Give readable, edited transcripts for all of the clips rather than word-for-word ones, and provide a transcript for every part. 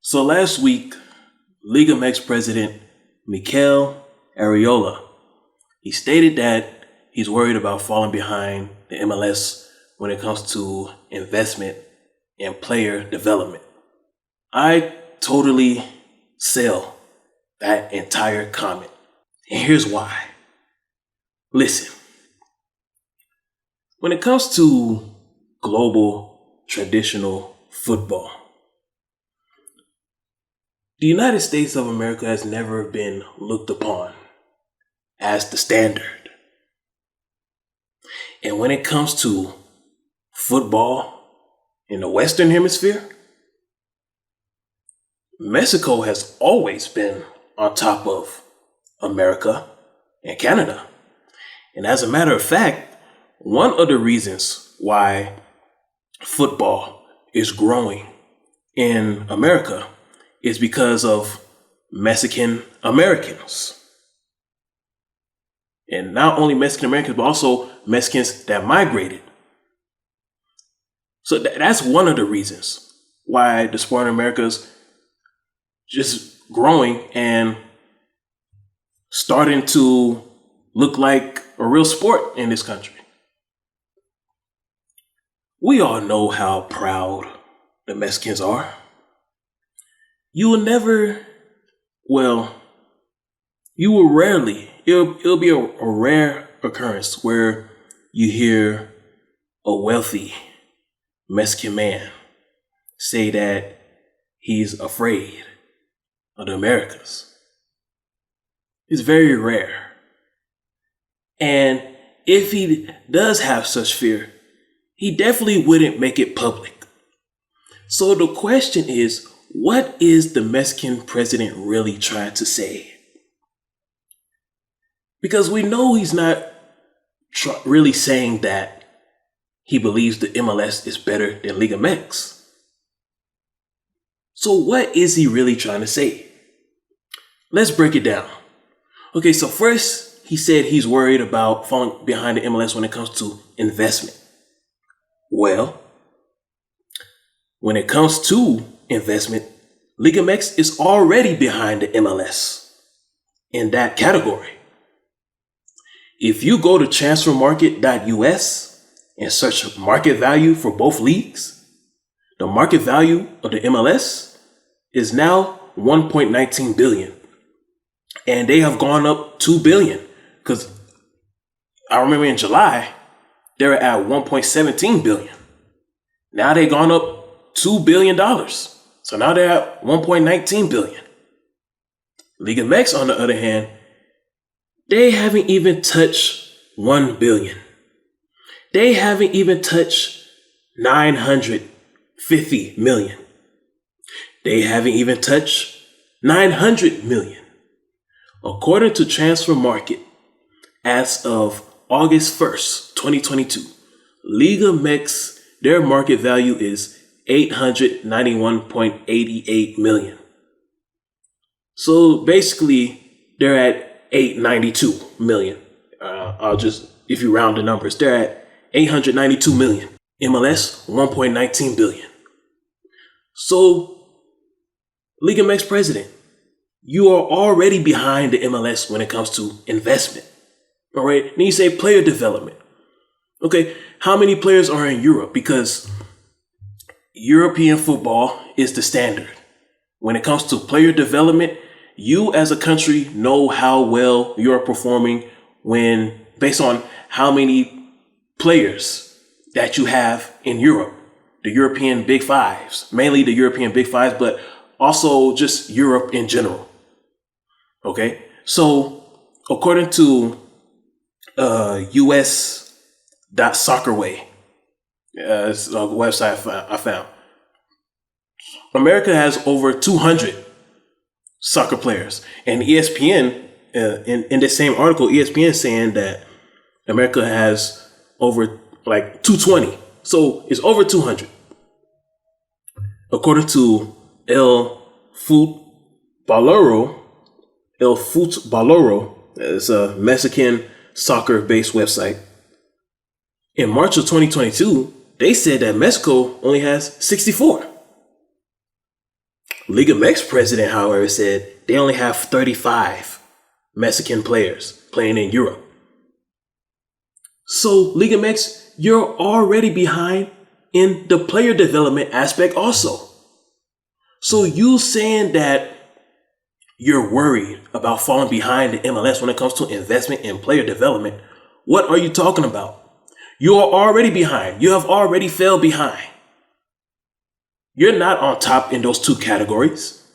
So last week, Liga Mx president Mikel Arriola, he stated that he's worried about falling behind the MLS when it comes to investment and player development. I totally sell that entire comment. And here's why. Listen, when it comes to global traditional football, the United States of America has never been looked upon as the standard. And when it comes to football in the Western Hemisphere, Mexico has always been on top of America and Canada. And as a matter of fact, one of the reasons why football is growing in America is because of Mexican Americans. And not only Mexican Americans, but also Mexicans that migrated. So that's one of the reasons why the sport in America is just growing and starting to look like a real sport in this country. We all know how proud the Mexicans are. You will never, you will rarely, it'll be a rare occurrence where you hear a wealthy Mexican man say that he's afraid of the Americas. It's very rare. And if he does have such fear, he definitely wouldn't make it public. So the question is, what is the Mexican president really trying to say? Because we know he's not really saying that he believes the MLS is better than Liga Mx. So what is he really trying to say? Let's break it down. Okay, so first he said he's worried about falling behind the MLS when it comes to investment. Well, when it comes to investment, Liga Mx is already behind the MLS in that category. If you go to transfermarket.us and search market value for both leagues, the market value of the MLS is now 1.19 billion. And they have gone up 2 billion because I remember in July, they were at 1.17 billion. Now they've gone up $2 billion. So now they're at 1.19 billion. Liga Mx, on the other hand, they haven't even touched 1 billion. They haven't even touched 950 million. They haven't even touched 900 million. According to Transfer Market, as of August 1st, 2022, Liga Mx, their market value is 891.88 million. So basically, they're at 892 million. If you round the numbers, they're at 892 million. MLS, 1.19 billion. So, Liga Mx president, you are already behind the MLS when it comes to investment. All right. Then you say player development. Okay. How many players are in Europe? Because European football is the standard. When it comes to player development, you as a country know how well you're performing based on how many players that you have in Europe, the European Big Fives, mainly the European Big Fives, but also just Europe in general. Okay. So according to US.soccerway, it's a website I found, America has over 200 soccer players. And ESPN, in the same article, ESPN saying that America has over 220. So it's over 200. According to El Futbolero, it's a Mexican soccer-based website. In March of 2022, they said that Mexico only has 64. Liga Mx president, however, said they only have 35 Mexican players playing in Europe. So Liga Mx, you're already behind in the player development aspect also. So you saying that you're worried about falling behind the MLS when it comes to investment in player development, what are you talking about? You are already behind. You have already fell behind. You're not on top in those two categories.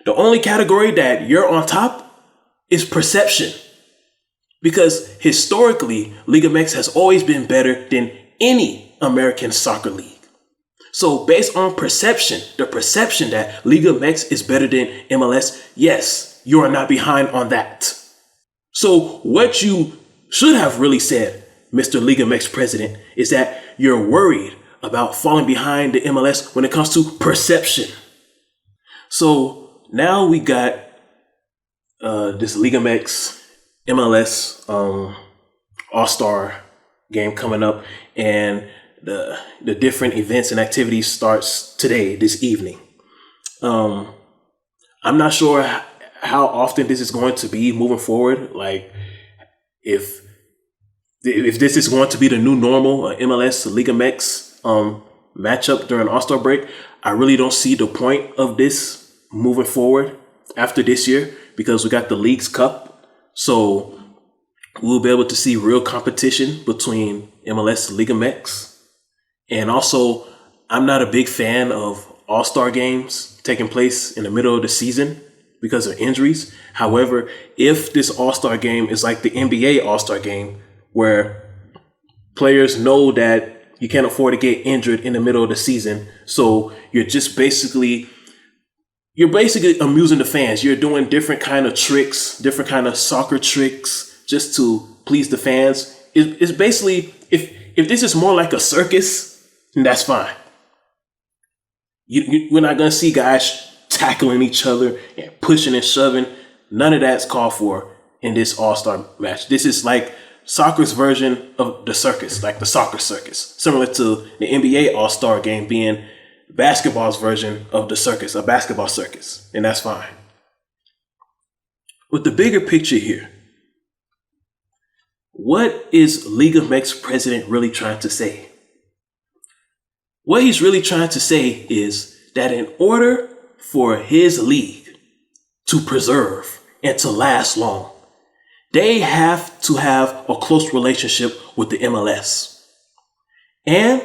The only category that you're on top is perception. Because historically, Liga Mx has always been better than any American soccer league. So based on perception, the perception that Liga Mx is better than MLS, yes, you are not behind on that. So what you should have really said, Mr. Liga Mx president, is that you're worried about falling behind the MLS when it comes to perception. So now we got this Liga Mx MLS All-Star game coming up, and the different events and activities starts today, this evening. I'm not sure how often this is going to be moving forward. Like if this is going to be the new normal, MLS Liga Mx matchup during All-Star break, I really don't see the point of this moving forward after this year, because we got the Leagues Cup. So we'll be able to see real competition between MLS Liga Mx. And also, I'm not a big fan of All-Star games taking place in the middle of the season because of injuries. However, if this All-Star game is like the NBA All-Star game, where players know that you can't afford to get injured in the middle of the season, so you're basically amusing the fans. You're doing different kind of tricks, different kind of soccer tricks just to please the fans. It's basically, if this is more like a circus, then that's fine. We're not going to see guys tackling each other and pushing and shoving. None of that's called for in this All-Star match. This is like soccer's version of the circus, like the soccer circus, similar to the NBA All-Star game being basketball's version of the circus, a basketball circus, and that's fine. With the bigger picture here, what is Liga Mx president really trying to say? What he's really trying to say is that in order for his league to preserve and to last long, they have to have a close relationship with the MLS. And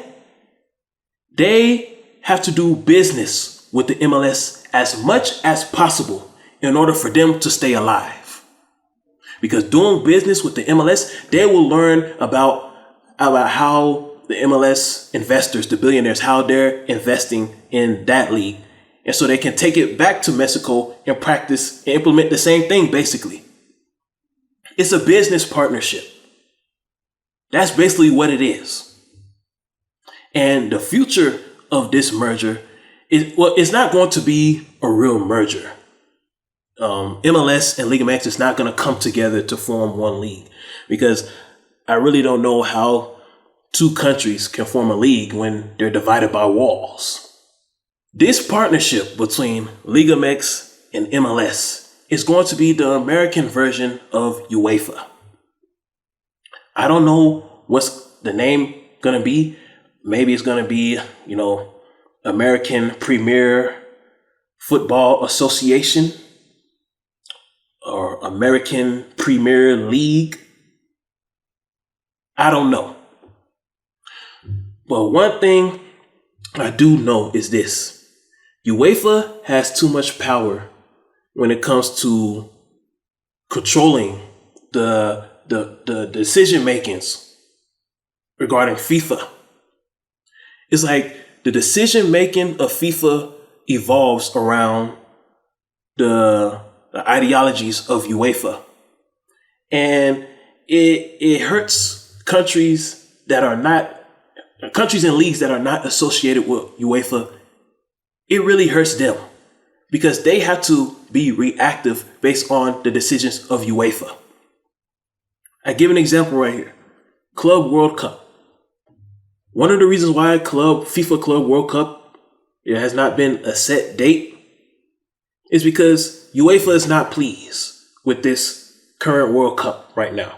they have to do business with the MLS as much as possible in order for them to stay alive. Because doing business with the MLS, they will learn about how the MLS investors, the billionaires, how they're investing in that league. And so they can take it back to Mexico and practice and implement the same thing, basically. It's a business partnership. That's basically what it is. And the future of this merger it's not going to be a real merger. MLS and Liga Mx is not going to come together to form one league, because I really don't know how two countries can form a league when they're divided by walls. This partnership between Liga Mx and MLS is going to be the American version of UEFA. I don't know what's the name going to be. Maybe it's going to be, American Premier Football Association or American Premier League. I don't know. But one thing I do know is this. UEFA has too much power when it comes to controlling the decision makings regarding FIFA. It's like the decision making of FIFA evolves around the ideologies of UEFA. And it hurts countries and leagues that are not associated with UEFA. It really hurts them because they have to be reactive based on the decisions of UEFA. I give an example right here. Club World Cup. One of the reasons why FIFA Club World Cup, it has not been a set date is because UEFA is not pleased with this current World Cup right now.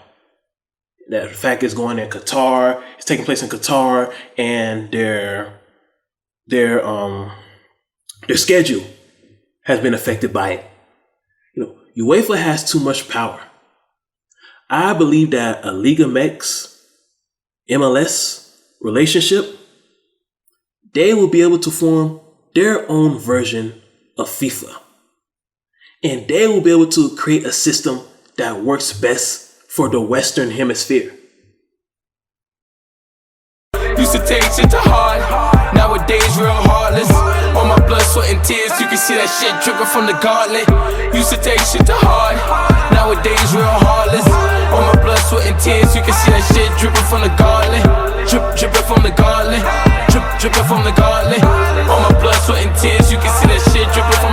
That the fact is going in Qatar, it's taking place in Qatar, and their schedule has been affected by it. UEFA has too much power. I believe that a Liga Mx, MLS relationship, they will be able to form their own version of FIFA. And they will be able to create a system that works best for the Western Hemisphere. Used to take shit to heart, nowadays real heartless. All my blood, sweat and tears, you can see that shit dripping from the gauntlet. Used to take shit to heart, nowadays real heartless. All my blood, sweat and tears, you can see that shit dripping from the gauntlet. Dripping from the gauntlet, dripping from the gauntlet. All my blood, sweat and tears, you can see that shit dripping from